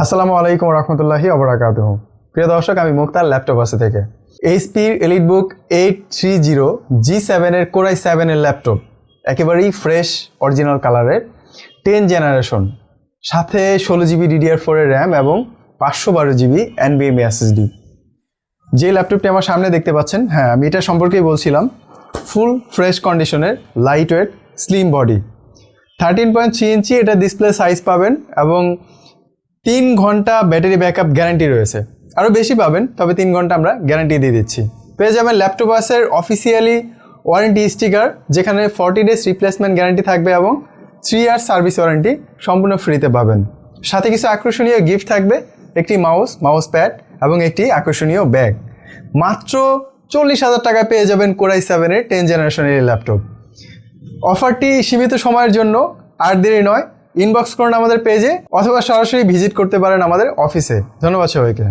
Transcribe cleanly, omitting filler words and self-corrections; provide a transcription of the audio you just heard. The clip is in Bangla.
আসসালামু আলাইকুম রহমতুল্লাহি ওবরাকাতুহ। প্রিয় দর্শক, আমি মুক্তার ল্যাপটপ আছে থেকে এইচপির এলিটবুক 830 G7 এর কোরাই 7 এর ল্যাপটপ, একেবারেই ফ্রেশ অরিজিনাল কালারের 10 জেনারেশন, সাথে 16GB DDR4 এর র্যাম এবং 512GB NVMe SSD। যে ল্যাপটপটি আমার সামনে দেখতে পাচ্ছেন, হ্যাঁ আমি এটা সম্পর্কেই বলছিলাম। ফুল ফ্রেশ কন্ডিশনের, লাইট ওয়েট, স্লিম বডি, 13.3 ইঞ্চি এটা ডিসপ্লে সাইজ পাবেন এবং 3 ঘন্টা ব্যাটারি ব্যাকআপ গ্যারান্টি রয়েছে। আরও বেশি পাবেন, তবে 3 ঘন্টা আমরা গ্যারান্টি দিয়ে দিচ্ছি। পেয়ে যাবেন ল্যাপটপাসের অফিসিয়ালি ওয়ারেন্টি স্টিকার, যেখানে 40 ডেজ রিপ্লেসমেন্ট গ্যারান্টি থাকবে এবং 3 ইয়ার সার্ভিস ওয়ারেন্টি সম্পূর্ণ ফ্রিতে পাবেন। সাথে কিছু আকর্ষণীয় গিফট থাকবে, একটি মাউস প্যাড এবং একটি আকর্ষণীয় ব্যাগ। মাত্র 40,000 টাকা পেয়ে যাবেন কোরাই 7 এর 10 জেনারেশনের ল্যাপটপ। অফারটি সীমিত সময়ের জন্য, আর দেরি নয়, ইনবক্স করুন আমাদের পেজে অথবা সরাসরি ভিজিট করতে পারেন আমাদের অফিসে। ধন্যবাদ সবাইকে।